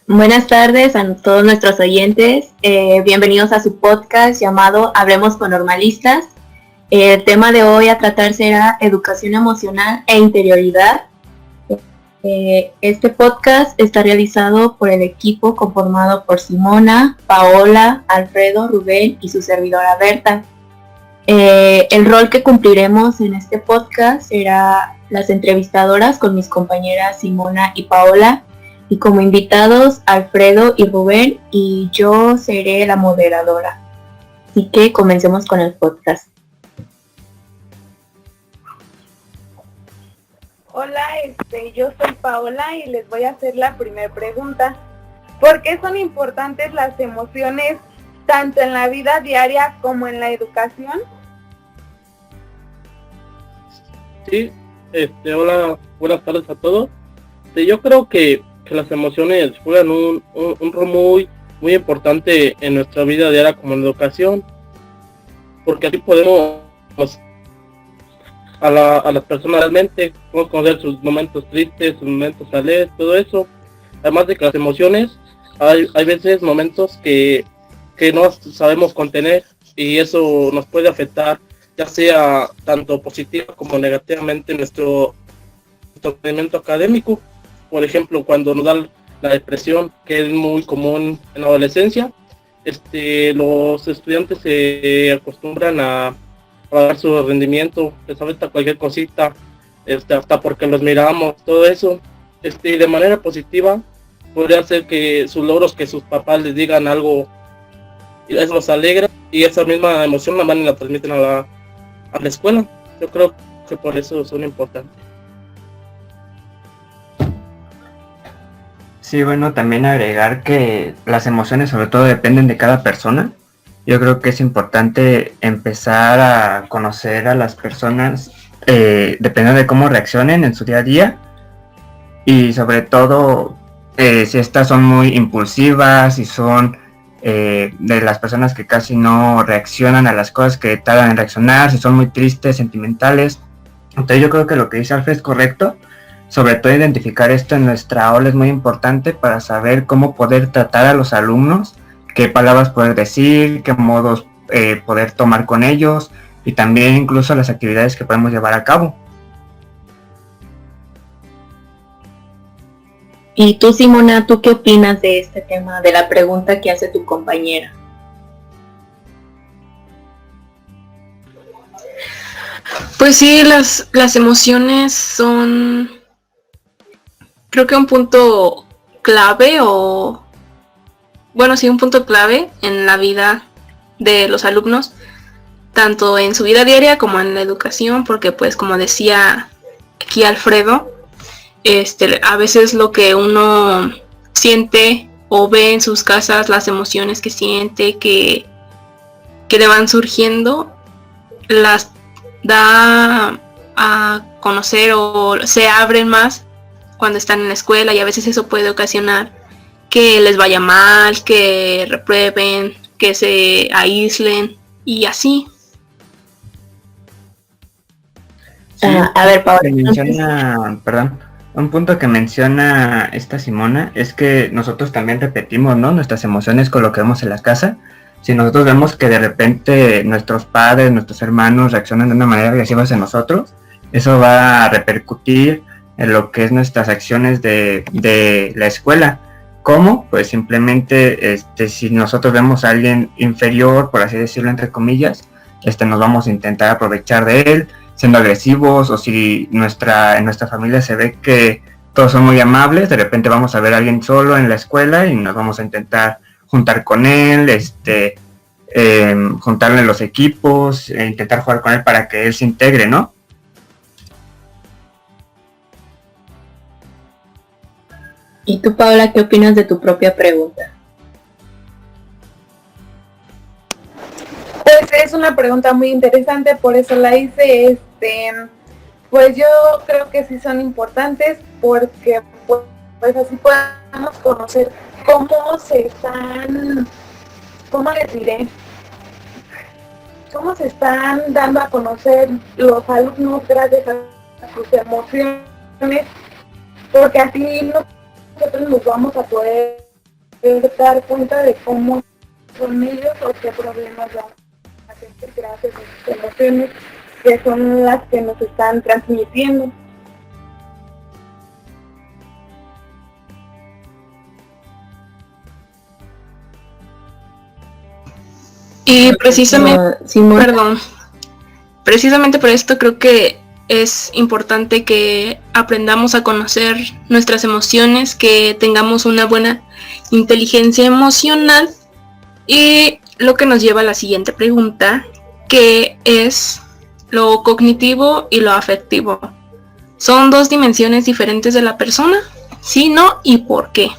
Buenas tardes a todos nuestros oyentes. Bienvenidos a su podcast llamado Hablemos con Normalistas. El tema de hoy a tratar será educación emocional e interioridad. Este podcast está realizado por el equipo conformado por Simona, Paola, Alfredo, Rubén y su servidora Berta. El rol que cumpliremos en este podcast será las entrevistadoras con mis compañeras Simona y Paola, y como invitados Alfredo y Rubén, y yo seré la moderadora. Así que comencemos con el podcast. Hola, yo soy Paola y les voy a hacer la primera pregunta. ¿Por qué son importantes las emociones tanto en la vida diaria como en la educación? Sí, hola, buenas tardes a todos. Yo creo que las emociones juegan un rol muy importante en nuestra vida diaria como en educación, porque así podemos a las personas realmente, podemos conocer sus momentos tristes, sus momentos alegres, todo eso. Además de que las emociones, hay veces momentos que no sabemos contener y eso nos puede afectar, ya sea tanto positiva como negativamente nuestro rendimiento académico. Por ejemplo, cuando nos da la depresión, que es muy común en la adolescencia, los estudiantes se acostumbran a bajar su rendimiento, les afecta cualquier cosita, hasta porque los miramos, todo eso. De manera positiva, podría ser que sus logros, que sus papás les digan algo, y eso los alegra, y esa misma emoción la van y la transmiten a la escuela. Yo creo que por eso son importantes. Sí, bueno, también agregar que las emociones sobre todo dependen de cada persona. Yo creo que es importante empezar a conocer a las personas dependiendo de cómo reaccionen en su día a día, y sobre todo si estas son muy impulsivas, si son de las personas que casi no reaccionan a las cosas que tardan en reaccionar, si son muy tristes, sentimentales. Entonces yo creo que lo que dice Alfred es correcto. Sobre todo identificar esto en nuestra aula es muy importante para saber cómo poder tratar a los alumnos, qué palabras poder decir, qué modos poder tomar con ellos, y también incluso las actividades que podemos llevar a cabo. Y tú, Simona, ¿tú qué opinas de este tema, de la pregunta que hace tu compañera? Pues sí, las emociones son, creo que un punto clave, un punto clave en la vida de los alumnos, tanto en su vida diaria como en la educación, porque pues como decía aquí Alfredo, a veces lo que uno siente o ve en sus casas, las emociones que siente, que le van surgiendo, las da a conocer o se abren más cuando están en la escuela, y a veces eso puede ocasionar que les vaya mal, que reprueben, que se aíslen y así. Sí, A ver, Paola. Un punto que menciona esta Simona es que nosotros también repetimos, ¿no?, nuestras emociones con lo que vemos en la casa. Si nosotros vemos que de repente nuestros padres, nuestros hermanos reaccionan de una manera agresiva hacia nosotros, eso va a repercutir en lo que es nuestras acciones de la escuela. ¿Cómo? Pues simplemente si nosotros vemos a alguien inferior, por así decirlo entre comillas, nos vamos a intentar aprovechar de él, siendo agresivos, o si en nuestra familia se ve que todos son muy amables, de repente vamos a ver a alguien solo en la escuela y nos vamos a intentar juntar con él, juntarle los equipos, intentar jugar con él para que él se integre, ¿no? ¿Y tú, Paola, qué opinas de tu propia pregunta? Pues es una pregunta muy interesante, por eso la hice. Pues yo creo que sí son importantes, porque pues así podemos conocer cómo se están, ¿cómo les diré? Cómo se están dando a conocer los alumnos gracias a sus emociones, porque así nosotros nos vamos a poder dar cuenta de cómo son ellos o qué problemas van a tener gracias a sus emociones que son las que nos están transmitiendo. Y precisamente, Simón, perdón, precisamente por esto creo que es importante que aprendamos a conocer nuestras emociones, que tengamos una buena inteligencia emocional, y lo que nos lleva a la siguiente pregunta, que es lo cognitivo y lo afectivo. ¿Son dos dimensiones diferentes de la persona? ¿Sí, no? ¿Y por qué?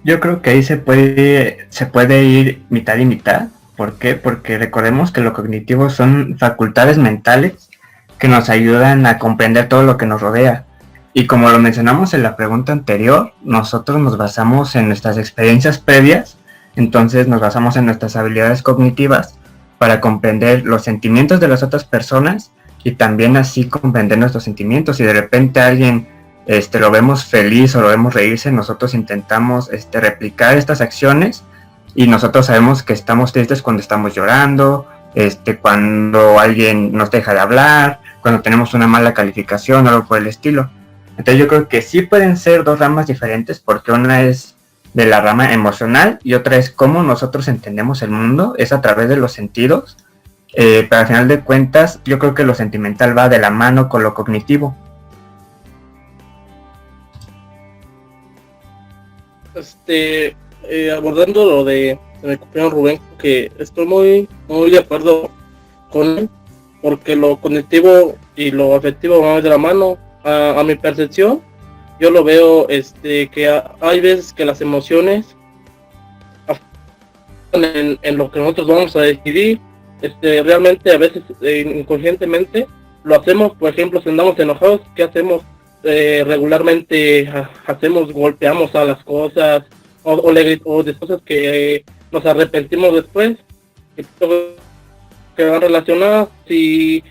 Yo creo que ahí se puede ir mitad y mitad. ¿Por qué? Porque recordemos que lo cognitivo son facultades mentales que nos ayudan a comprender todo lo que nos rodea. Y como lo mencionamos en la pregunta anterior, nosotros nos basamos en nuestras experiencias previas, entonces nos basamos en nuestras habilidades cognitivas para comprender los sentimientos de las otras personas y también así comprender nuestros sentimientos. Si de repente alguien lo vemos feliz o lo vemos reírse, nosotros intentamos replicar estas acciones, y nosotros sabemos que estamos tristes cuando estamos llorando, cuando alguien nos deja de hablar, cuando tenemos una mala calificación o algo por el estilo. Entonces yo creo que sí pueden ser dos ramas diferentes, porque una es de la rama emocional y otra es cómo nosotros entendemos el mundo, es a través de los sentidos, pero al final de cuentas yo creo que lo sentimental va de la mano con lo cognitivo. Abordando lo de mi compañero Rubén, que estoy muy de acuerdo con él, porque lo cognitivo y lo afectivo van de la mano. A mi percepción, yo lo veo que hay veces que las emociones afectan en lo que nosotros vamos a decidir. Realmente a veces inconscientemente lo hacemos. Por ejemplo, si andamos enojados, ¿qué hacemos? Regularmente golpeamos a las cosas o de cosas que nos arrepentimos después, que van relacionadas. Si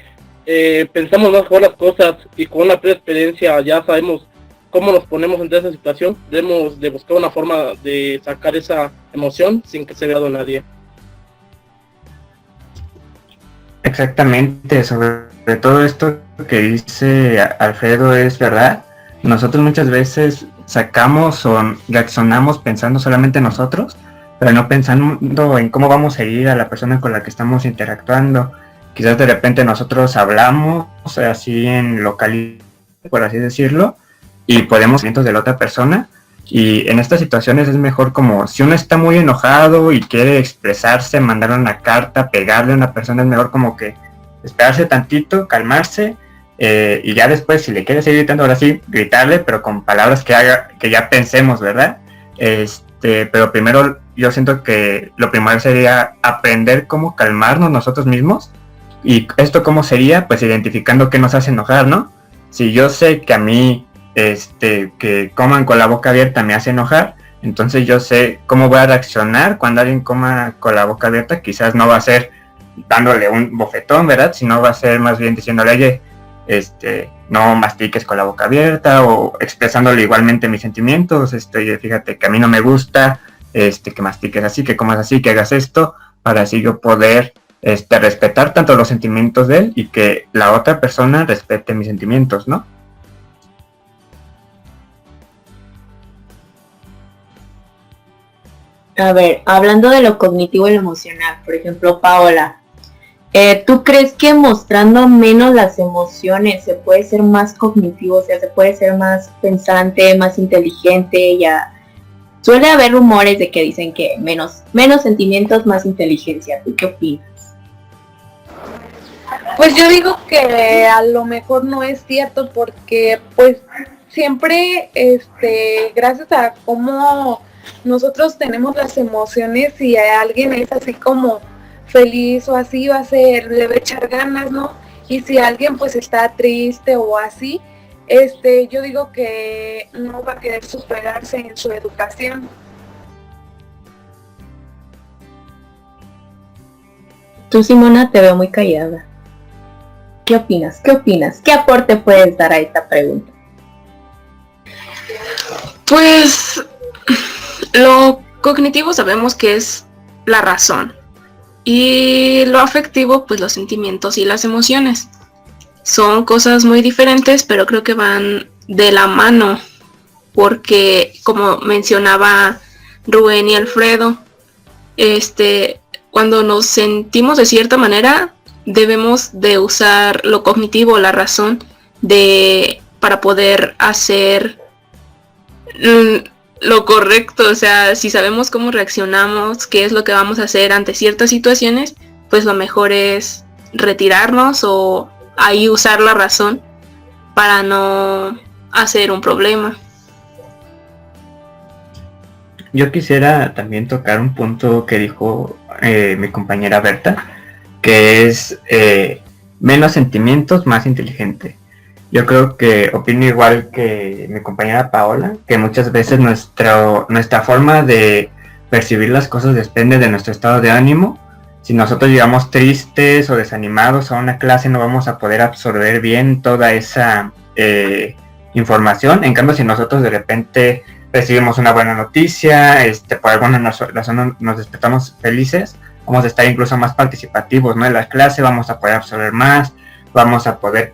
pensamos mejor las cosas y con una previa experiencia ya sabemos cómo nos ponemos ante esa situación, debemos de buscar una forma de sacar esa emoción sin que se vea a nadie. Exactamente, sobre todo esto que dice Alfredo es verdad. Nosotros muchas veces sacamos o reaccionamos pensando solamente en nosotros, pero no pensando en cómo vamos a herir a la persona con la que estamos interactuando. Quizás de repente nosotros hablamos así en local, por así decirlo, y podemos sentimientos de la otra persona. Y en estas situaciones es mejor, como si uno está muy enojado y quiere expresarse, mandarle una carta, pegarle a una persona, es mejor como que esperarse tantito, calmarse, y ya después, si le quiere seguir gritando, ahora sí, gritarle, pero con palabras que ya pensemos, ¿verdad? Pero primero yo siento que lo primero sería aprender cómo calmarnos nosotros mismos. ¿Y esto cómo sería? Pues identificando qué nos hace enojar, ¿no? Si yo sé que a mí que coman con la boca abierta me hace enojar, entonces yo sé cómo voy a reaccionar cuando alguien coma con la boca abierta. Quizás no va a ser dándole un bofetón, ¿verdad? Sino va a ser más bien diciéndole, oye, no mastiques con la boca abierta, o expresándole igualmente mis sentimientos, fíjate que a mí no me gusta que mastiques así, que comas así, que hagas esto, para así yo poder respetar tanto los sentimientos de él y que la otra persona respete mis sentimientos, ¿no? A ver, hablando de lo cognitivo y lo emocional, por ejemplo, Paola, ¿tú crees que mostrando menos las emociones se puede ser más cognitivo, o sea, se puede ser más pensante, más inteligente? Ya suele haber rumores de que dicen que menos sentimientos, más inteligencia. ¿Tú qué opinas? Pues yo digo que a lo mejor no es cierto, porque pues siempre gracias a cómo nosotros tenemos las emociones, si alguien es así como feliz o así, le va a echar ganas, ¿no? Y si alguien pues está triste o así, yo digo que no va a querer superarse en su educación. Tú, Simona, te veo muy callada. ¿Qué opinas? ¿Qué aporte puedes dar a esta pregunta? Pues lo cognitivo sabemos que es la razón y lo afectivo, pues los sentimientos y las emociones. Son cosas muy diferentes, pero creo que van de la mano, porque como mencionaba Rubén y Alfredo, cuando nos sentimos de cierta manera, debemos de usar lo cognitivo, la razón, para poder hacer lo correcto. O sea, si sabemos cómo reaccionamos, qué es lo que vamos a hacer ante ciertas situaciones, pues lo mejor es retirarnos o ahí usar la razón para no hacer un problema. Yo quisiera también tocar un punto que dijo mi compañera Berta, que es menos sentimientos, más inteligente. Yo creo que opino igual que mi compañera Paola, que muchas veces nuestra forma de percibir las cosas depende de nuestro estado de ánimo. Si nosotros llegamos tristes o desanimados a una clase, no vamos a poder absorber bien toda esa información. En cambio, si nosotros de repente recibimos una buena noticia, por alguna razón nos despertamos felices, vamos a estar incluso más participativos, ¿no? En la clase vamos a poder absorber más, vamos a poder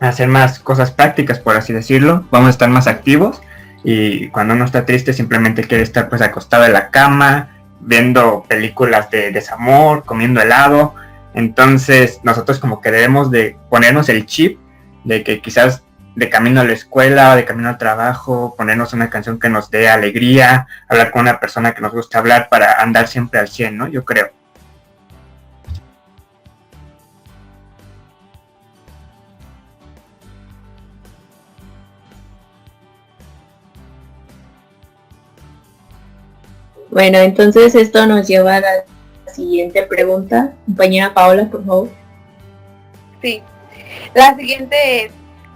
hacer más cosas prácticas, por así decirlo, vamos a estar más activos, y cuando uno está triste simplemente quiere estar pues acostado en la cama, viendo películas de desamor, comiendo helado. Entonces nosotros como que debemos de ponernos el chip de que quizás de camino a la escuela, de camino al trabajo, ponernos una canción que nos dé alegría, hablar con una persona que nos gusta hablar para andar siempre al 100, ¿no? Yo creo. Bueno, entonces esto nos lleva a la siguiente pregunta. Compañera Paola, por favor. Sí. La siguiente es: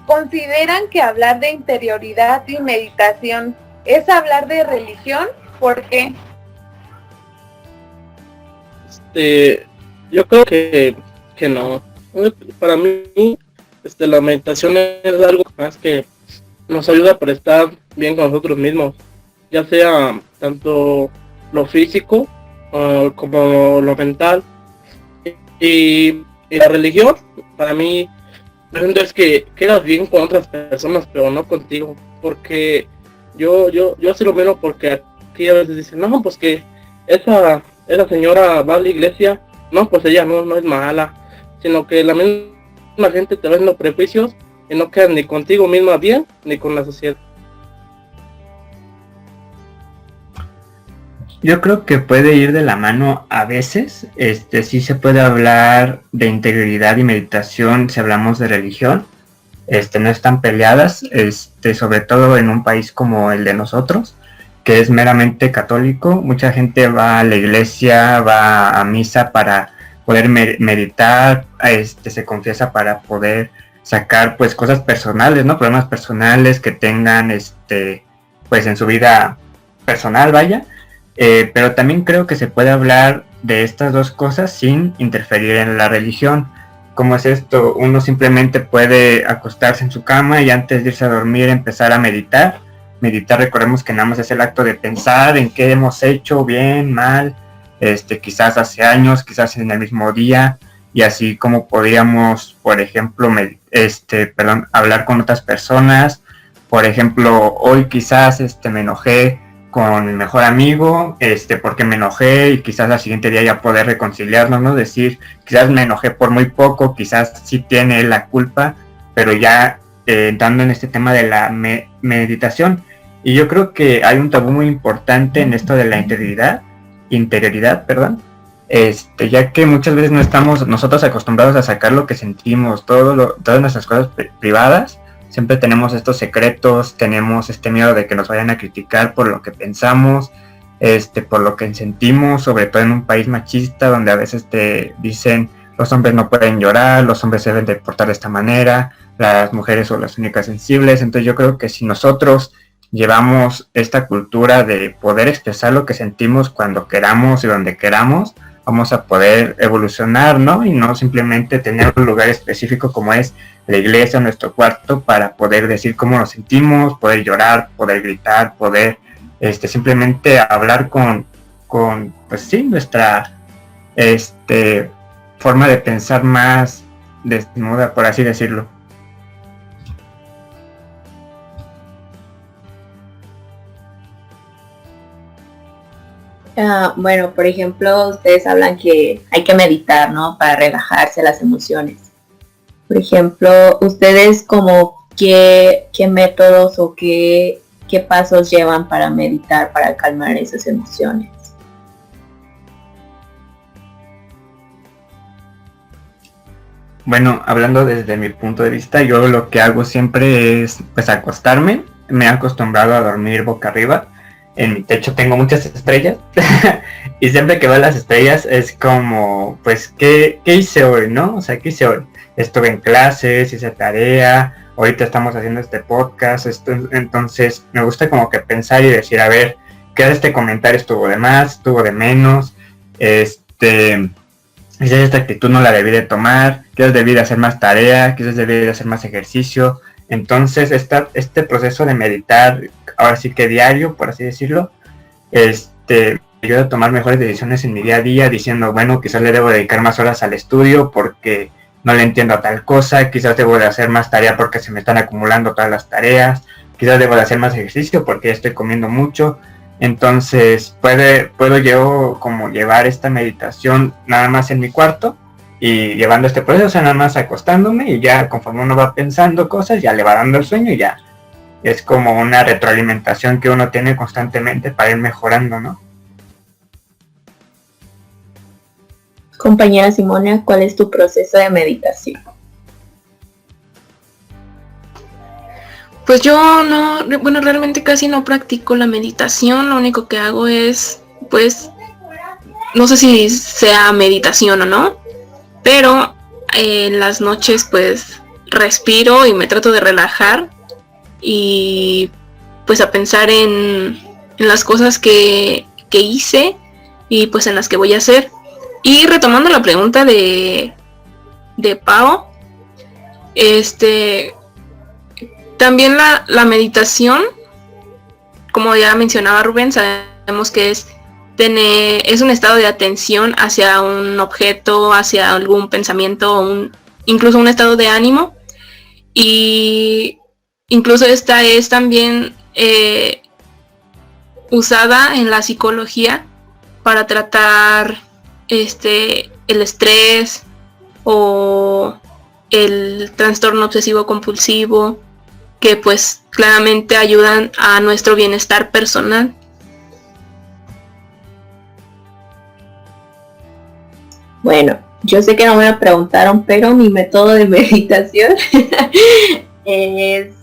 ¿consideran que hablar de interioridad y meditación es hablar de religión? ¿Por qué? Yo creo que no. Para mí, la meditación es algo más que nos ayuda para estar bien con nosotros mismos, ya sea tanto lo físico como lo mental. Y la religión, para mí, es que quedas bien con otras personas, pero no contigo, porque yo sí lo miro, porque aquí a veces dicen, no, pues que esa señora va a la iglesia, no, pues ella no es mala, sino que la misma gente te ven los prejuicios y no quedan ni contigo misma bien, ni con la sociedad. Yo creo que puede ir de la mano a veces. Sí se puede hablar de interioridad y meditación si hablamos de religión. No están peleadas, sobre todo en un país como el de nosotros, que es meramente católico. Mucha gente va a la iglesia, va a misa para poder meditar, se confiesa para poder sacar pues cosas personales, ¿no? Problemas personales que tengan pues en su vida personal, vaya. Pero también creo que se puede hablar de estas dos cosas sin interferir en la religión. ¿Cómo es esto? Uno simplemente puede acostarse en su cama y antes de irse a dormir empezar a meditar. Meditar, recordemos que nada más es el acto de pensar en qué hemos hecho, bien, mal, quizás hace años, quizás en el mismo día, y así como podríamos, por ejemplo, hablar con otras personas. Por ejemplo, hoy quizás me enojé con mi mejor amigo, porque me enojé, y quizás al siguiente día ya poder reconciliarnos, ¿no? Decir, quizás me enojé por muy poco, quizás sí tiene la culpa, pero ya entrando en este tema de la meditación. Y yo creo que hay un tabú muy importante en esto de la interioridad, ya que muchas veces no estamos nosotros acostumbrados a sacar lo que sentimos, todas nuestras cosas privadas. Siempre tenemos estos secretos, tenemos este miedo de que nos vayan a criticar por lo que pensamos, por lo que sentimos, sobre todo en un país machista donde a veces te dicen los hombres no pueden llorar, los hombres se deben de portar de esta manera, las mujeres son las únicas sensibles. Entonces yo creo que si nosotros llevamos esta cultura de poder expresar lo que sentimos cuando queramos y donde queramos, vamos a poder evolucionar, ¿no? Y no simplemente tener un lugar específico como es la iglesia, nuestro cuarto, para poder decir cómo nos sentimos, poder llorar, poder gritar, poder simplemente hablar con pues sí, nuestra forma de pensar más desnuda, por así decirlo. Bueno, por ejemplo, ustedes hablan que hay que meditar, ¿no? Para relajarse las emociones. Por ejemplo, ustedes como qué métodos o qué pasos llevan para meditar, para calmar esas emociones. Bueno, hablando desde mi punto de vista, yo lo que hago siempre es pues acostarme. Me he acostumbrado a dormir boca arriba. En mi techo tengo muchas estrellas y siempre que veo las estrellas es como, pues, ¿qué hice hoy, no? O sea, ¿qué hice hoy? Estuve en clases, hice tarea, ahorita estamos haciendo este podcast, entonces me gusta como que pensar y decir, a ver, ¿qué de este comentario estuvo de más, estuvo de menos? Quizás esta actitud no la debí de tomar, quizás debí de hacer más tarea, quizás debí de hacer más ejercicio. Entonces, este proceso de meditar, ahora sí que diario, por así decirlo, me ayuda a tomar mejores decisiones en mi día a día, diciendo, bueno, quizás le debo dedicar más horas al estudio porque no le entiendo a tal cosa, quizás debo de hacer más tarea porque se me están acumulando todas las tareas, quizás debo de hacer más ejercicio porque ya estoy comiendo mucho. Entonces, puedo yo como llevar esta meditación nada más en mi cuarto, y llevando este proceso, o sea, nada más acostándome, y ya conforme uno va pensando cosas, ya le va dando el sueño y ya es como una retroalimentación que uno tiene constantemente para ir mejorando, ¿no? Compañera Simona, ¿cuál es tu proceso de meditación? Pues yo no, bueno, realmente casi no practico la meditación, lo único que hago es, pues, no sé si sea meditación o no, pero en las noches pues respiro y me trato de relajar y pues a pensar en las cosas que hice y pues en las que voy a hacer. Y retomando la pregunta de Pau, también la meditación, como ya mencionaba Rubén, sabemos que es un estado de atención hacia un objeto, hacia algún pensamiento, incluso un estado de ánimo. Y incluso esta es también usada en la psicología para tratar el estrés o el trastorno obsesivo compulsivo, que pues claramente ayudan a nuestro bienestar personal. Bueno, yo sé que no me lo preguntaron, pero mi método de meditación es,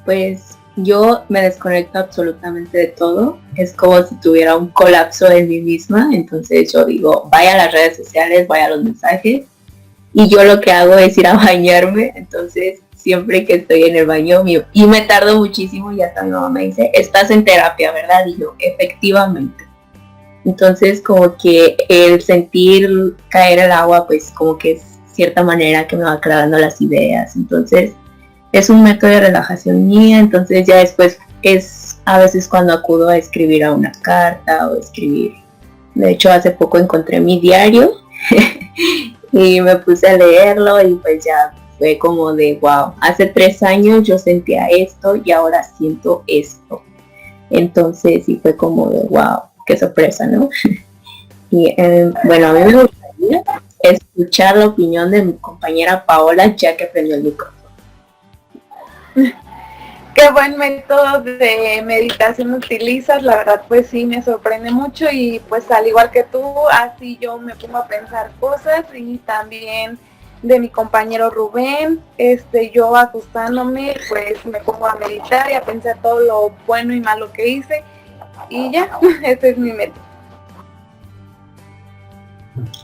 pues, yo me desconecto absolutamente de todo. Es como si tuviera un colapso en mí misma. Entonces yo digo, vaya a las redes sociales, vaya a los mensajes. Y yo lo que hago es ir a bañarme. Entonces siempre que estoy en el baño y me tardo muchísimo, y hasta mi mamá me dice, estás en terapia, ¿verdad? Y yo, efectivamente. Entonces como que el sentir caer el agua, pues como que es cierta manera que me va aclarando las ideas. Entonces es un método de relajación mía. Entonces ya después es a veces cuando acudo a escribir a una carta o escribir. De hecho hace poco encontré mi diario y me puse a leerlo y pues ya fue como de wow, hace 3 años yo sentía esto y ahora siento esto. Entonces sí fue como de wow, qué sorpresa, ¿no? Y bueno, a mí me gustaría escuchar la opinión de mi compañera Paola, ya que prendió el micrófono. Qué buen método de meditación utilizas, la verdad pues sí me sorprende mucho, y pues al igual que tú, así yo me pongo a pensar cosas, y también de mi compañero Rubén, yo acostándome pues me pongo a meditar y a pensar todo lo bueno y malo que hice, y ya, ese es mi método.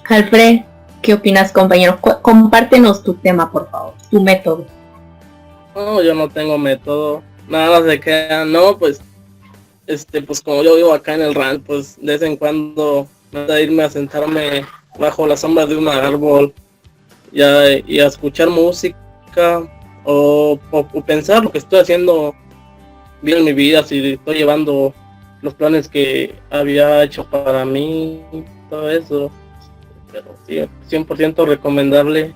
Alfred, ¿qué opinas, compañero? Compártenos tu tema, por favor, tu método. No, yo no tengo método, nada más de que no, pues, pues como yo vivo acá en el rancho, pues de vez en cuando me gusta irme a sentarme bajo la sombra de un árbol y a escuchar música o pensar lo que estoy haciendo bien en mi vida, si estoy llevando los planes que había hecho para mí, todo eso. Pero sí, 100% recomendable.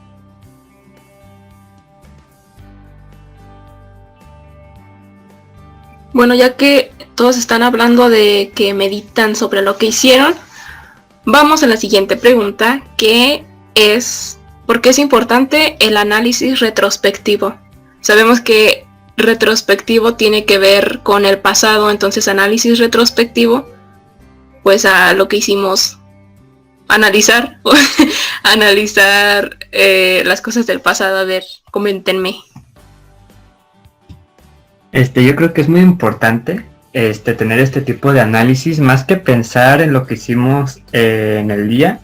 Bueno, ya que todos están hablando de que meditan sobre lo que hicieron, vamos a la siguiente pregunta, que es ¿por qué es importante el análisis retrospectivo? Sabemos que retrospectivo tiene que ver con el pasado, entonces análisis retrospectivo, pues a lo que hicimos, analizar las cosas del pasado. A ver, coméntenme. Yo creo que es muy importante tener este tipo de análisis, más que pensar en lo que hicimos en el día,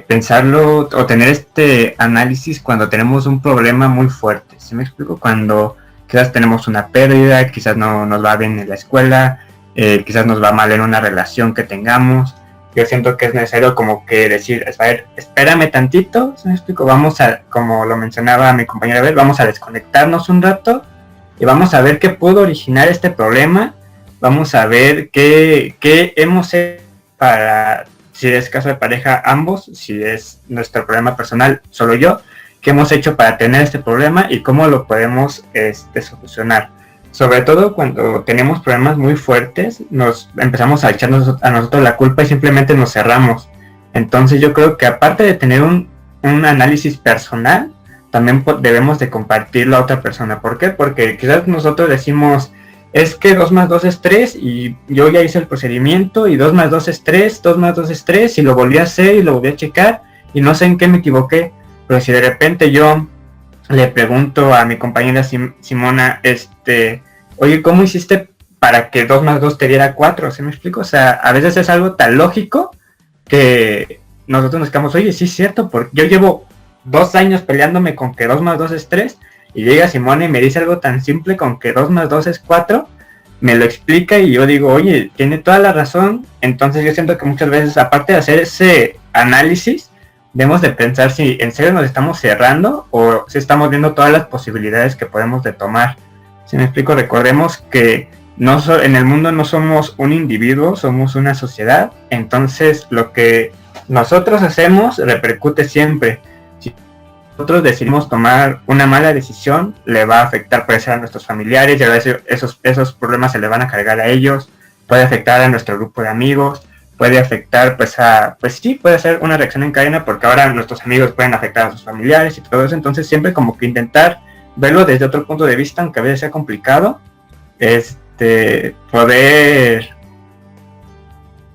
pensarlo o tener este análisis cuando tenemos un problema muy fuerte. ¿Sí me explico? Cuando quizás tenemos una pérdida, quizás no nos va bien en la escuela, quizás nos va mal en una relación que tengamos. Yo siento que es necesario como que decir, a ver, espérame tantito, ¿sí me explico? Vamos a, como lo mencionaba mi compañera Abel, vamos a desconectarnos un rato y vamos a ver qué pudo originar este problema, vamos a ver qué hemos hecho para, si es caso de pareja, ambos, si es nuestro problema personal, solo yo, qué hemos hecho para tener este problema y cómo lo podemos solucionar. Sobre todo cuando tenemos problemas muy fuertes, nos empezamos a echarnos a nosotros la culpa y simplemente nos cerramos. Entonces yo creo que aparte de tener un análisis personal, también debemos de compartirlo a otra persona. ¿Por qué? Porque quizás nosotros decimos, es que 2 más 2 es 3 y yo ya hice el procedimiento y 2 más 2 es 3, 2 más 2 es 3 y lo volví a hacer y lo volví a checar y no sé en qué me equivoqué. Pero si de repente yo le pregunto a mi compañera Simona, oye, ¿cómo hiciste para que 2 más 2 te diera 4? ¿Sí me explico? O sea, a veces es algo tan lógico que nosotros nos quedamos, oye, sí es cierto, porque yo llevo 2 años peleándome con que 2 más 2 es 3 y llega Simona y me dice algo tan simple con que 2 más 2 es 4, me lo explica y yo digo, oye, tiene toda la razón. Entonces yo siento que muchas veces, aparte de hacer ese análisis, debemos de pensar si en serio nos estamos cerrando o si estamos viendo todas las posibilidades que podemos de tomar. Si me explico, recordemos que en el mundo no somos un individuo, somos una sociedad. Entonces lo que nosotros hacemos repercute siempre. Si nosotros decidimos tomar una mala decisión, le va a afectar, puede ser a nuestros familiares, y a veces esos problemas se le van a cargar a ellos, puede afectar a nuestro grupo de amigos, puede afectar puede ser una reacción en cadena, porque ahora nuestros amigos pueden afectar a sus familiares y todo eso. Entonces siempre como que intentar verlo desde otro punto de vista, aunque a veces sea complicado, poder,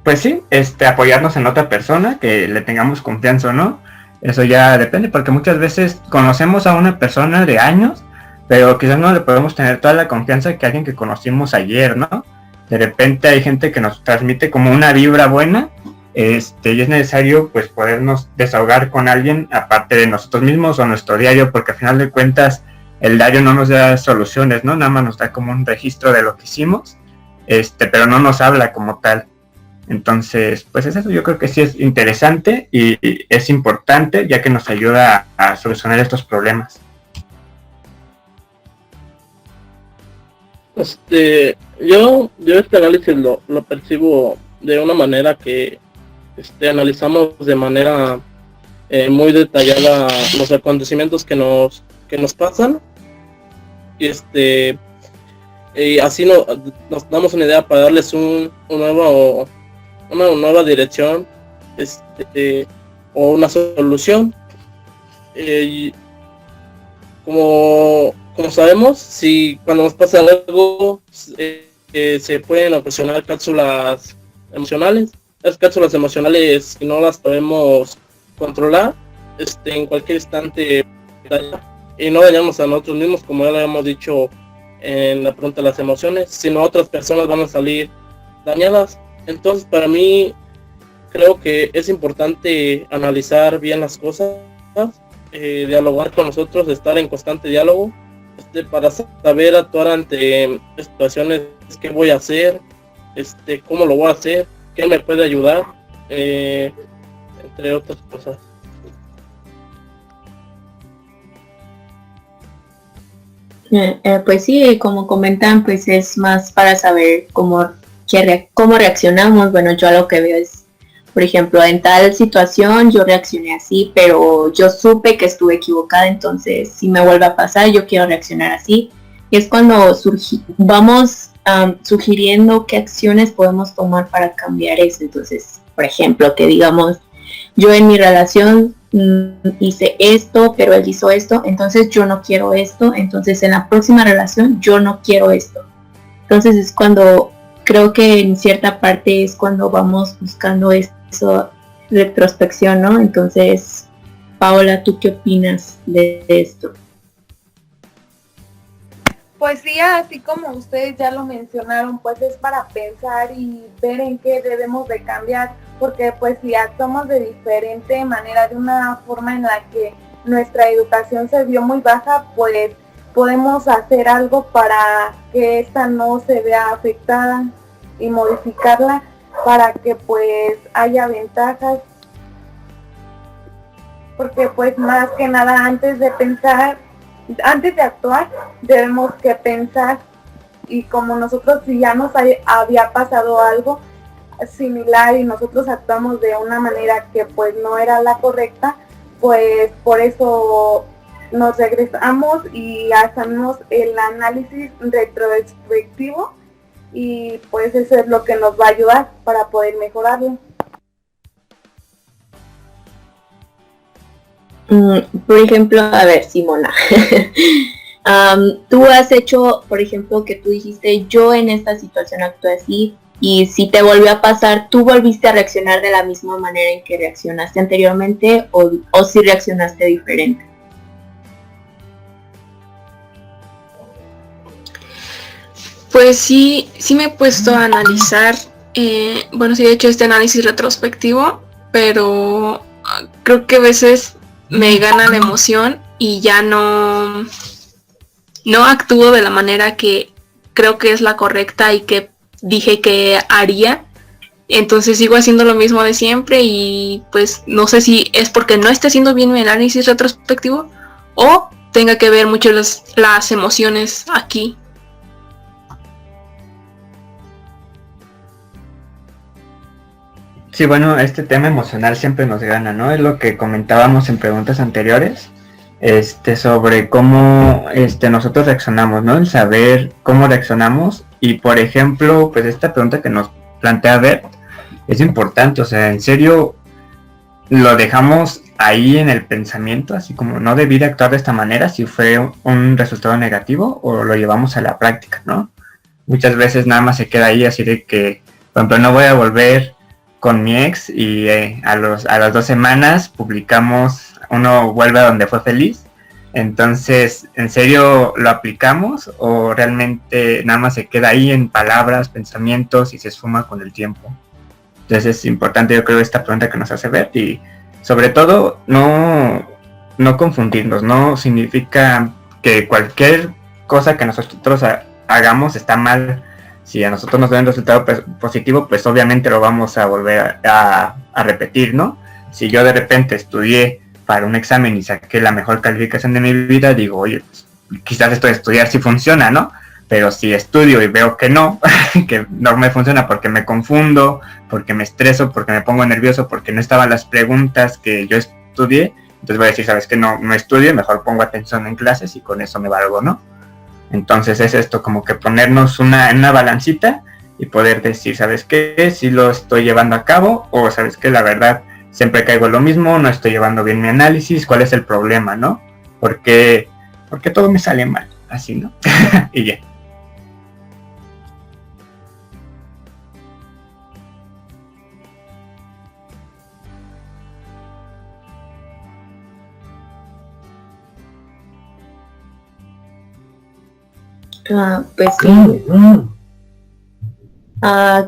pues sí, apoyarnos en otra persona, que le tengamos confianza o no, eso ya depende, porque muchas veces conocemos a una persona de años, pero quizás no le podemos tener toda la confianza que alguien que conocimos ayer, ¿no? De repente hay gente que nos transmite como una vibra buena, y es necesario pues podernos desahogar con alguien aparte de nosotros mismos o nuestro diario, porque al final de cuentas el diario no nos da soluciones, ¿no? Nada más nos da como un registro de lo que hicimos, pero no nos habla como tal. Entonces, pues eso yo creo que sí es interesante y es importante, ya que nos ayuda a solucionar estos problemas. Yo este análisis lo percibo de una manera que analizamos de manera muy detallada los acontecimientos que nos pasan y así nos damos una idea para darles una nueva dirección o una solución. Como sabemos, si cuando nos pasa algo se pueden ocasionar cápsulas emocionales. Las cápsulas emocionales, si no las podemos controlar, en cualquier instante y no dañamos a nosotros mismos, como ya lo habíamos dicho en la pregunta de las emociones, sino otras personas van a salir dañadas. Entonces, para mí, creo que es importante analizar bien las cosas, dialogar con nosotros, estar en constante diálogo, para saber actuar ante situaciones, qué voy a hacer, cómo lo voy a hacer, qué me puede ayudar. entre otras cosas. Pues sí, como comentan, pues es más para saber cómo reaccionamos. Bueno, yo a lo que veo es, por ejemplo, en tal situación yo reaccioné así, pero yo supe que estuve equivocada, entonces si me vuelve a pasar yo quiero reaccionar así. Y es cuando vamos sugiriendo qué acciones podemos tomar para cambiar eso. Entonces, por ejemplo, que digamos, yo en mi relación hice esto, pero él hizo esto, entonces yo no quiero esto, entonces en la próxima relación yo no quiero esto. Entonces es cuando creo que en cierta parte es cuando vamos buscando eso, retrospección, ¿no? Entonces, Paola, ¿tú qué opinas de esto? Pues sí, así como ustedes ya lo mencionaron, pues es para pensar y ver en qué debemos de cambiar, porque pues si actuamos de diferente manera, de una forma en la que nuestra educación se vio muy baja, pues podemos hacer algo para que esta no se vea afectada y modificarla para que pues haya ventajas, porque pues más que nada antes de actuar, debemos que pensar, y como nosotros si ya nos había pasado algo similar y nosotros actuamos de una manera que pues no era la correcta, pues por eso nos regresamos y hacemos el análisis retrospectivo y pues eso es lo que nos va a ayudar para poder mejorarlo. Por ejemplo, a ver, Simona, tú has hecho, por ejemplo, que tú dijiste, yo en esta situación actué así, y si te volvió a pasar, ¿tú volviste a reaccionar de la misma manera en que reaccionaste anteriormente o si reaccionaste diferente? Pues sí me he puesto a analizar, bueno, sí he hecho este análisis retrospectivo, pero creo que a veces me gana la emoción y ya no actúo de la manera que creo que es la correcta y que dije que haría. Entonces sigo haciendo lo mismo de siempre y pues no sé si es porque no esté haciendo bien mi análisis retrospectivo o tenga que ver mucho las emociones aquí. Sí, bueno, este tema emocional siempre nos gana, ¿no? Es lo que comentábamos en preguntas anteriores, sobre cómo nosotros reaccionamos, ¿no? El saber cómo reaccionamos y, por ejemplo, pues esta pregunta que nos plantea Bert es importante, o sea, en serio lo dejamos ahí en el pensamiento, así como no debí de actuar de esta manera si fue un resultado negativo o lo llevamos a la práctica, ¿no? Muchas veces nada más se queda ahí así de que, por ejemplo, no voy a volver con mi ex y a las 2 semanas publicamos uno vuelve a donde fue feliz. Entonces, ¿en serio lo aplicamos o realmente nada más se queda ahí en palabras, pensamientos y se esfuma con el tiempo? Entonces es importante, yo creo, esta pregunta que nos hace Bert y sobre todo no confundirnos. No significa que cualquier cosa que nosotros hagamos está mal. Si a nosotros nos da un resultado positivo, pues obviamente lo vamos a volver a repetir, ¿no? Si yo de repente estudié para un examen y saqué la mejor calificación de mi vida, digo, oye, pues, quizás esto de estudiar sí funciona, ¿no? Pero si estudio y veo que no, que no me funciona porque me confundo, porque me estreso, porque me pongo nervioso, porque no estaban las preguntas que yo estudié, entonces voy a decir, ¿sabes qué? No estudio, mejor pongo atención en clases y con eso me valgo, ¿no? Entonces es esto, como que ponernos en una balancita y poder decir, ¿sabes qué? Si lo estoy llevando a cabo, o ¿sabes qué? La verdad, siempre caigo en lo mismo, no estoy llevando bien mi análisis, ¿cuál es el problema, no? Porque todo me sale mal, así, ¿no? Y ya. Pues sí.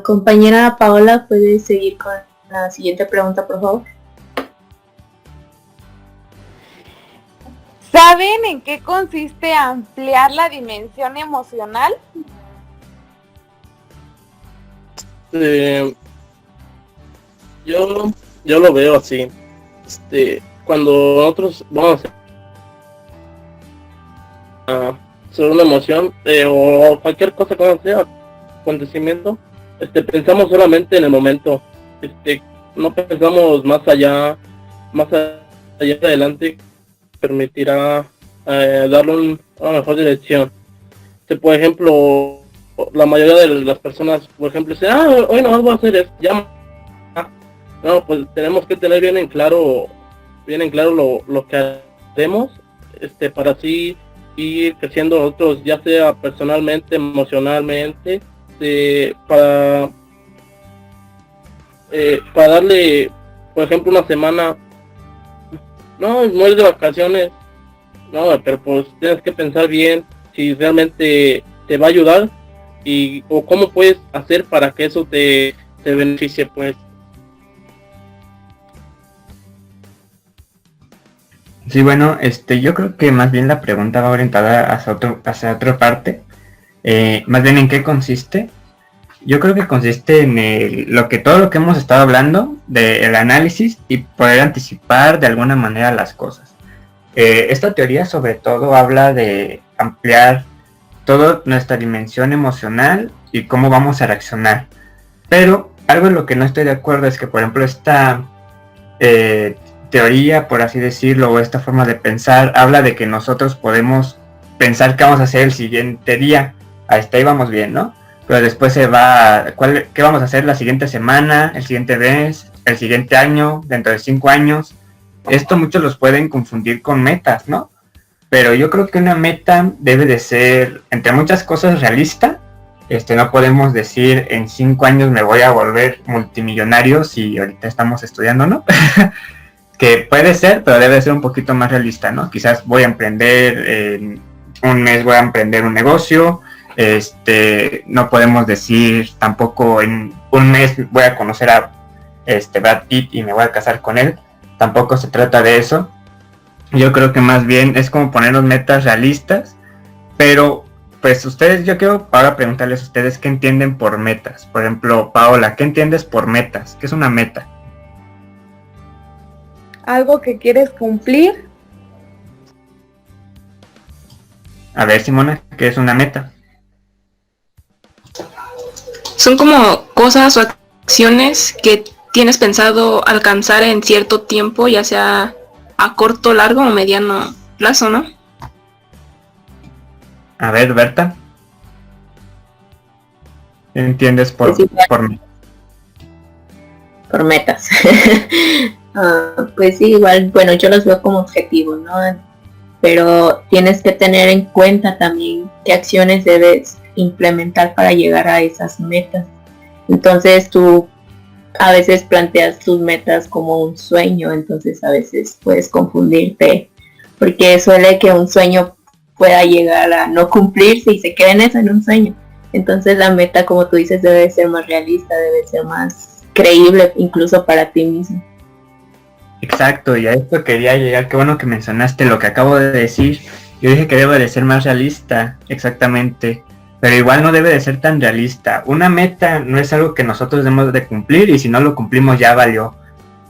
Compañera Paola, ¿puedes seguir con la siguiente pregunta, por favor? ¿Saben en qué consiste ampliar la dimensión emocional? Yo lo veo así. Cuando nosotros vamos a sobre una emoción o cualquier cosa que sea acontecimiento, pensamos solamente en el momento. No pensamos más allá adelante, permitirá darle una mejor dirección. Por ejemplo, la mayoría de las personas, por ejemplo, dicen, hoy no voy a hacer esto, ya. No, pues tenemos que tener bien en claro lo que haremos, para así ir creciendo nosotros, ya sea personalmente, emocionalmente, para darle, por ejemplo, una semana, no es de vacaciones, no, pero pues tienes que pensar bien si realmente te va a ayudar o cómo puedes hacer para que eso te beneficie, pues. Sí, bueno, yo creo que más bien la pregunta va orientada hacia otra parte. Más bien, ¿en qué consiste? Yo creo que consiste en todo lo que hemos estado hablando, del análisis y poder anticipar de alguna manera las cosas. Esta teoría sobre todo habla de ampliar toda nuestra dimensión emocional y cómo vamos a reaccionar. Pero algo en lo que no estoy de acuerdo es que, por ejemplo, esta teoría, por así decirlo, o esta forma de pensar, habla de que nosotros podemos pensar qué vamos a hacer el siguiente día. Hasta ahí vamos bien, ¿no? Pero después se va, ¿qué vamos a hacer la siguiente semana, el siguiente mes, el siguiente año, dentro de 5 años? Esto muchos los pueden confundir con metas, ¿no? Pero yo creo que una meta debe de ser, entre muchas cosas, realista. No podemos decir en 5 años me voy a volver multimillonario si ahorita estamos estudiando, ¿no? Que puede ser, pero debe ser un poquito más realista, ¿no? Quizás voy a emprender, en un mes voy a emprender un negocio, no podemos decir tampoco en un mes voy a conocer a Brad Pitt y me voy a casar con él, tampoco se trata de eso. Yo creo que más bien es como ponernos metas realistas, pero pues ustedes, yo quiero ahora preguntarles a ustedes qué entienden por metas. Por ejemplo, Paola, ¿qué entiendes por metas? ¿Qué es una meta? Algo que quieres cumplir. A ver, Simona, ¿qué es una meta? Son como cosas o acciones que tienes pensado alcanzar en cierto tiempo, ya sea a corto, largo o mediano plazo, ¿no? A ver, Berta, ¿qué entiendes por metas? Pues sí, igual, bueno, yo los veo como objetivos, ¿no? Pero tienes que tener en cuenta también qué acciones debes implementar para llegar a esas metas. Entonces tú a veces planteas tus metas como un sueño, entonces a veces puedes confundirte, porque suele que un sueño pueda llegar a no cumplirse y se quede en eso, en un sueño. Entonces la meta, como tú dices, debe ser más realista, debe ser más creíble incluso para ti mismo. Exacto, y a esto quería llegar, qué bueno que mencionaste lo que acabo de decir. Yo dije que debe de ser más realista, exactamente, pero igual no debe de ser tan realista. Una meta no es algo que nosotros debemos de cumplir y si no lo cumplimos ya valió.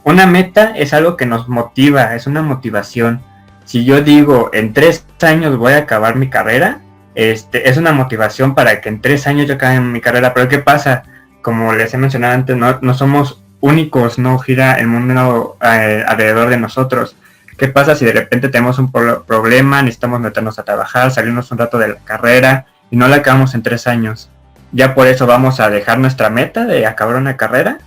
Una meta es algo que nos motiva, es una motivación. Si yo digo, en 3 años voy a acabar mi carrera, es una motivación para que en 3 años yo acabe mi carrera, pero ¿qué pasa? Como les he mencionado antes, no somos únicos, no gira el mundo alrededor de nosotros. ¿Qué pasa si de repente tenemos un problema, necesitamos meternos a trabajar, salirnos un rato de la carrera y no la acabamos en 3 años? ¿Ya por eso vamos a dejar nuestra meta de acabar una carrera?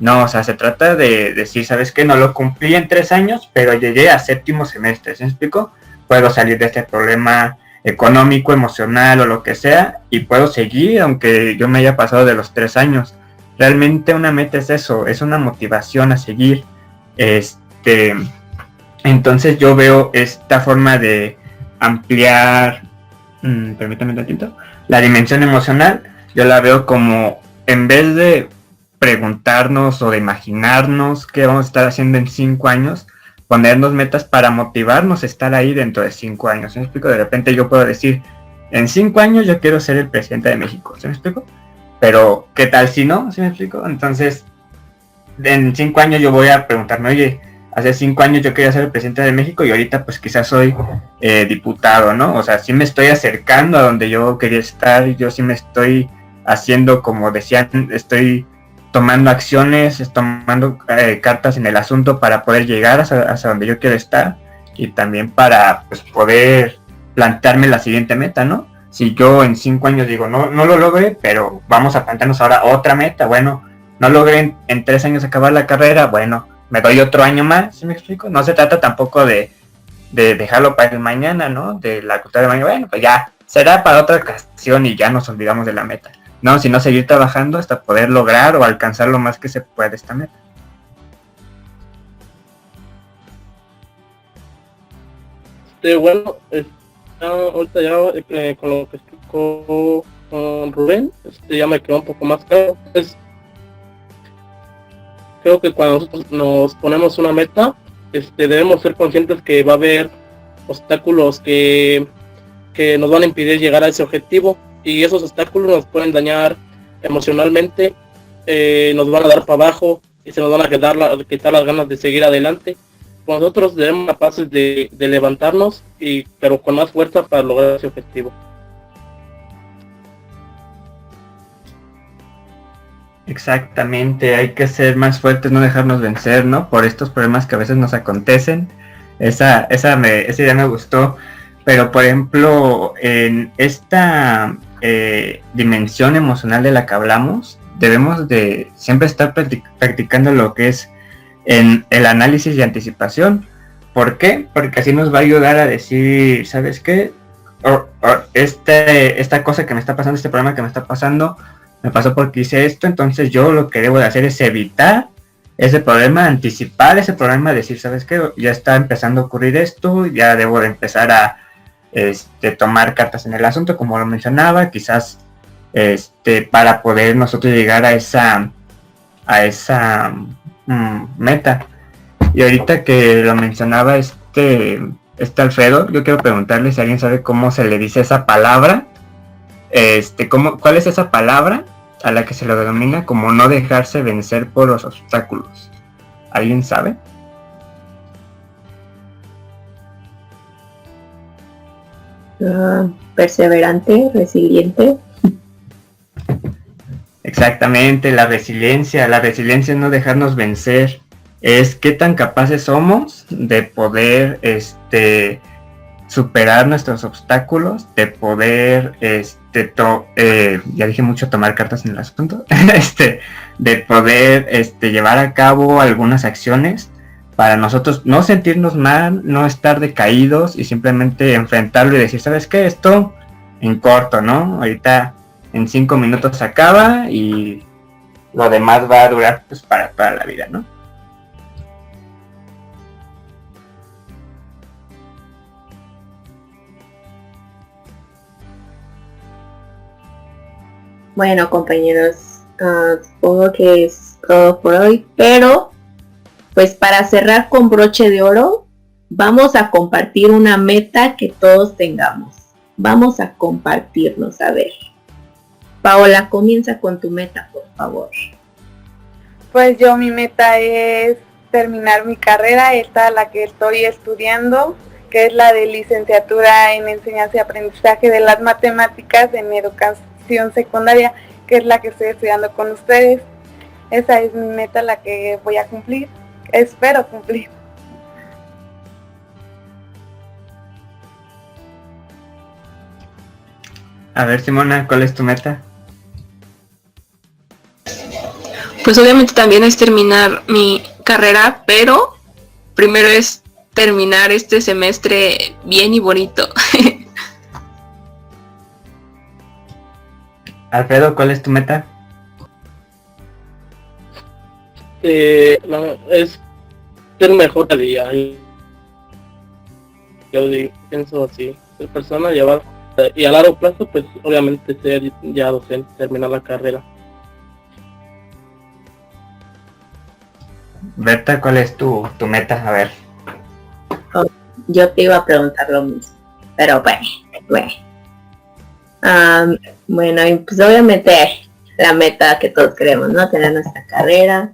No, o sea, se trata de decir, ¿sabes qué? No lo cumplí en 3 años, pero llegué a 7º semestre, ¿sí me explico? Puedo salir de este problema económico, emocional o lo que sea y puedo seguir aunque yo me haya pasado de los 3 años. Realmente una meta es eso, es una motivación a seguir. Entonces yo veo esta forma de ampliar, permítame un tantito, la dimensión emocional, yo la veo como, en vez de preguntarnos o de imaginarnos qué vamos a estar haciendo en 5 años, ponernos metas para motivarnos a estar ahí dentro de 5 años. ¿Sí me explico? De repente yo puedo decir, en 5 años yo quiero ser el presidente de México. ¿Sí me explico? Pero, ¿qué tal si no? ¿Sí me explico? Entonces, en 5 años yo voy a preguntarme, oye, hace 5 años yo quería ser el presidente de México y ahorita pues quizás soy diputado, ¿no? O sea, sí me estoy acercando a donde yo quería estar, yo sí me estoy haciendo, como decían, estoy tomando acciones, tomando cartas en el asunto para poder llegar hacia donde yo quiero estar y también para pues poder plantearme la siguiente meta, ¿no? Si yo en 5 años digo, no lo logré, pero vamos a plantearnos ahora otra meta, bueno, no logré en 3 años acabar la carrera, bueno, me doy otro año más, ¿sí me explico? No se trata tampoco de dejarlo para el mañana, ¿no? De la cultura de mañana, bueno, pues ya, será para otra ocasión y ya nos olvidamos de la meta. No, sino seguir trabajando hasta poder lograr o alcanzar lo más que se puede esta meta. Bueno, ahorita ya con lo que explicó Rubén, ya me quedó un poco más claro. Creo que cuando nosotros nos ponemos una meta, debemos ser conscientes que va a haber obstáculos que nos van a impedir llegar a ese objetivo, y esos obstáculos nos pueden dañar emocionalmente, nos van a dar para abajo y se nos van a quitar las ganas de seguir adelante. Nosotros debemos ser capaces de levantarnos, pero con más fuerza para lograr ese objetivo. Exactamente, hay que ser más fuertes, no dejarnos vencer, ¿no? Por estos problemas que a veces nos acontecen. Esa idea me gustó, pero por ejemplo, en esta dimensión emocional de la que hablamos, debemos de siempre estar practicando lo que es en el análisis y anticipación. ¿Por qué? Porque así nos va a ayudar a decir, ¿sabes qué? Esta cosa que me está pasando, este problema que me está pasando, me pasó porque hice esto, entonces yo lo que debo de hacer es evitar ese problema, anticipar ese problema, decir, ¿sabes qué? Ya está empezando a ocurrir esto, ya debo de empezar a tomar cartas en el asunto, como lo mencionaba, quizás para poder nosotros llegar a esa meta. Y ahorita que lo mencionaba Alfredo, yo quiero preguntarle si alguien sabe cómo se le dice esa palabra, ¿cuál es esa palabra a la que se lo denomina como no dejarse vencer por los obstáculos? ¿Alguien sabe? Perseverante, resiliente. Exactamente, la resiliencia es no dejarnos vencer, es qué tan capaces somos de poder superar nuestros obstáculos, de poder ya dije mucho tomar cartas en el asunto, de poder llevar a cabo algunas acciones para nosotros no sentirnos mal, no estar decaídos y simplemente enfrentarlo y decir, ¿sabes qué? Esto en corto, ¿no? Ahorita en 5 minutos se acaba y lo demás va a durar pues para toda la vida, ¿no? Bueno, compañeros, supongo que es todo por hoy, pero pues para cerrar con broche de oro, vamos a compartir una meta que todos tengamos. Vamos a compartirnos, a ver. Paola, comienza con tu meta, por favor. Pues mi meta es terminar mi carrera, esta la que estoy estudiando, que es la de licenciatura en enseñanza y aprendizaje de las matemáticas en educación secundaria, que es la que estoy estudiando con ustedes. Esa es mi meta, la que voy a cumplir, espero cumplir. A ver, Simona, ¿cuál es tu meta? Pues obviamente también es terminar mi carrera, pero primero es terminar este semestre bien y bonito. Alfredo, ¿cuál es tu meta? Es ser mejor cada día. Yo pienso así, ser persona llevar, y a largo plazo pues obviamente ser ya docente, terminar la carrera. Berta, ¿cuál es tu meta? A ver. Yo te iba a preguntar lo mismo, pero bueno. Bueno, y pues obviamente la meta que todos queremos, ¿no? Tener nuestra carrera.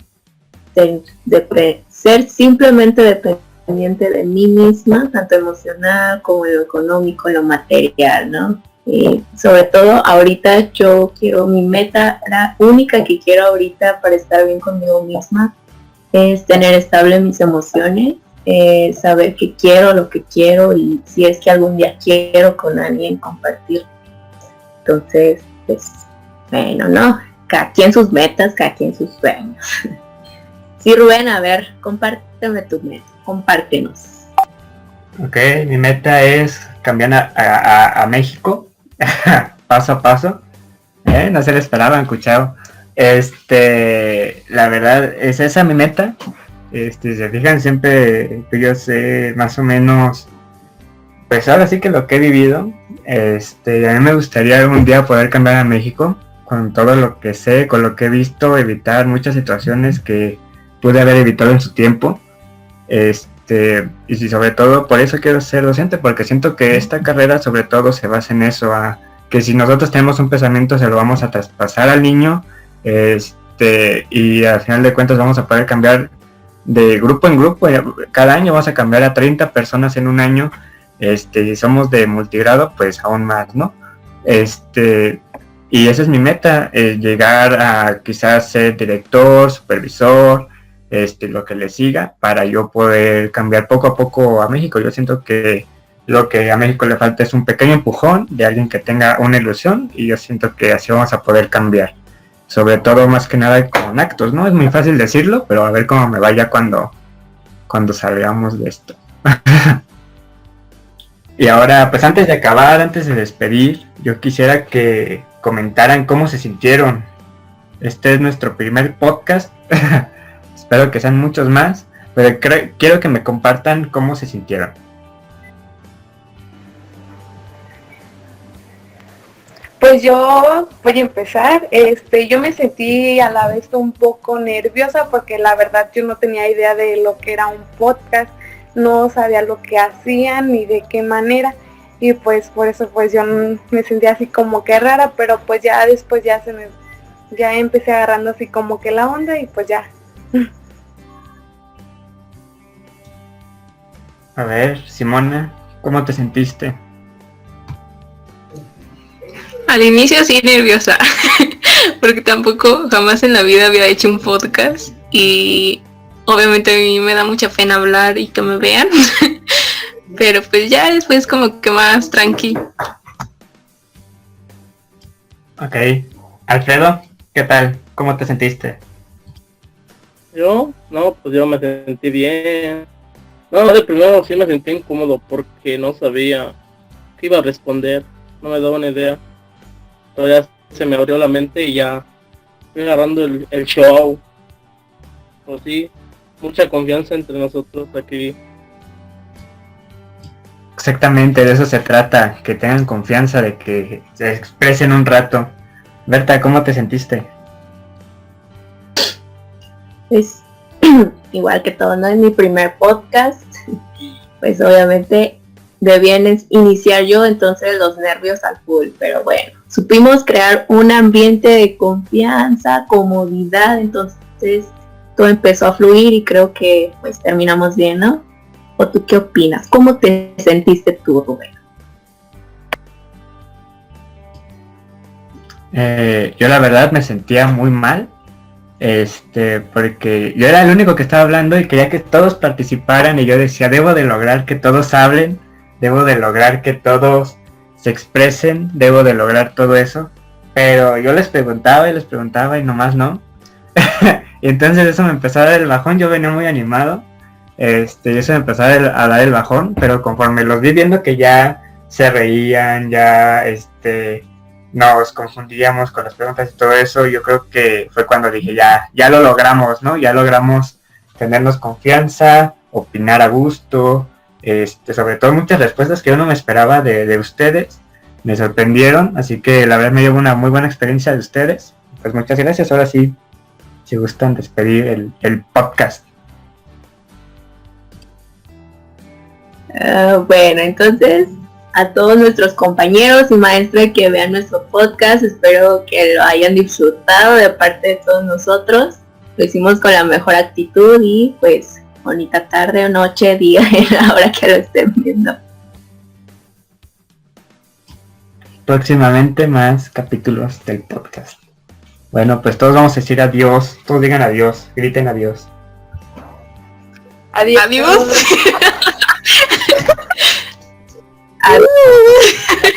ser simplemente dependiente de mí misma, tanto emocional como en lo económico, en lo material, ¿no? Sobre todo ahorita yo quiero, mi meta, la única que quiero ahorita para estar bien conmigo misma es tener estable mis emociones, saber qué quiero, lo que quiero y si es que algún día quiero con alguien compartir. Entonces, pues, bueno, ¿no? Cada quien sus metas, cada quien sus sueños. Sí, Rubén, a ver, compárteme tu meta, compártenos. Ok, mi meta es cambiar a México, paso a paso. No se lo esperaban, escuchado. La verdad, es esa mi meta. Si se fijan, siempre yo sé más o menos, pues ahora sí que lo que he vivido. A mí me gustaría algún día poder cambiar a México, con todo lo que sé, con lo que he visto, evitar muchas situaciones que pude haber evitado en su tiempo. Y si sobre todo por eso quiero ser docente, porque siento que esta carrera sobre todo se basa en eso, que si nosotros tenemos un pensamiento se lo vamos a traspasar al niño, y al final de cuentas vamos a poder cambiar de grupo en grupo. Cada año vamos a cambiar a 30 personas en un año, si somos de multigrado pues aún más, ¿no? Y esa es mi meta, llegar a quizás ser director, supervisor, lo que le siga, para yo poder cambiar poco a poco a México. Yo siento que lo que a México le falta es un pequeño empujón de alguien que tenga una ilusión, y yo siento que así vamos a poder cambiar, sobre todo más que nada con actos, ¿no? Es muy fácil decirlo, pero a ver cómo me vaya cuando salgamos de esto. Y ahora, pues antes de acabar, antes de despedir, yo quisiera que comentaran cómo se sintieron. Este es nuestro primer podcast. Espero que sean muchos más, pero quiero que me compartan cómo se sintieron. Pues yo voy a empezar. Yo me sentí a la vez un poco nerviosa porque la verdad yo no tenía idea de lo que era un podcast, no sabía lo que hacían ni de qué manera, y pues por eso pues yo me sentía así como que rara, pero pues ya después ya empecé agarrando así como que la onda y pues ya. A ver, Simona, ¿cómo te sentiste? Al inicio sí nerviosa, porque tampoco jamás en la vida había hecho un podcast y obviamente a mí me da mucha pena hablar y que me vean, pero pues ya después como que más tranqui. Ok, Alfredo, ¿qué tal? ¿Cómo te sentiste? Yo, no, pues yo me sentí bien. No, de primero sí me sentí incómodo porque no sabía qué iba a responder, no me daba una idea. Pero ya se me abrió la mente y ya estoy agarrando el show. Pues sí, mucha confianza entre nosotros aquí. Exactamente, de eso se trata, que tengan confianza, de que se expresen un rato. Berta, ¿cómo te sentiste? Pues igual que todo, ¿no? Es mi primer podcast, pues obviamente debía iniciar yo, entonces los nervios al full, pero bueno, supimos crear un ambiente de confianza, comodidad, entonces todo empezó a fluir y creo que pues terminamos bien, ¿no? ¿O tú qué opinas? ¿Cómo te sentiste tú, Rubén? Yo la verdad me sentía muy mal, porque yo era el único que estaba hablando y quería que todos participaran, y yo decía, debo de lograr que todos hablen, debo de lograr que todos se expresen, debo de lograr todo eso, pero yo les preguntaba y nomás no. Y entonces eso me empezó a dar el bajón. Yo venía muy animado, y eso me empezó a dar el bajón, pero conforme los vi viendo que ya se reían, ya nos confundíamos con las preguntas y todo eso, yo creo que fue cuando dije, ya lo logramos, ¿no? Ya logramos tenernos confianza, opinar a gusto, sobre todo muchas respuestas que yo no me esperaba de ustedes, me sorprendieron, así que la verdad me llevo una muy buena experiencia de ustedes. Pues muchas gracias. Ahora sí, si gustan despedir el podcast. Bueno, entonces a todos nuestros compañeros y maestros que vean nuestro podcast, espero que lo hayan disfrutado de parte de todos nosotros. Lo hicimos con la mejor actitud y pues bonita tarde o noche, día, en la hora que lo estén viendo. Próximamente más capítulos del podcast. Bueno, pues todos vamos a decir adiós. Todos digan adiós. Griten adiós. Adiós. Adiós. Adiós.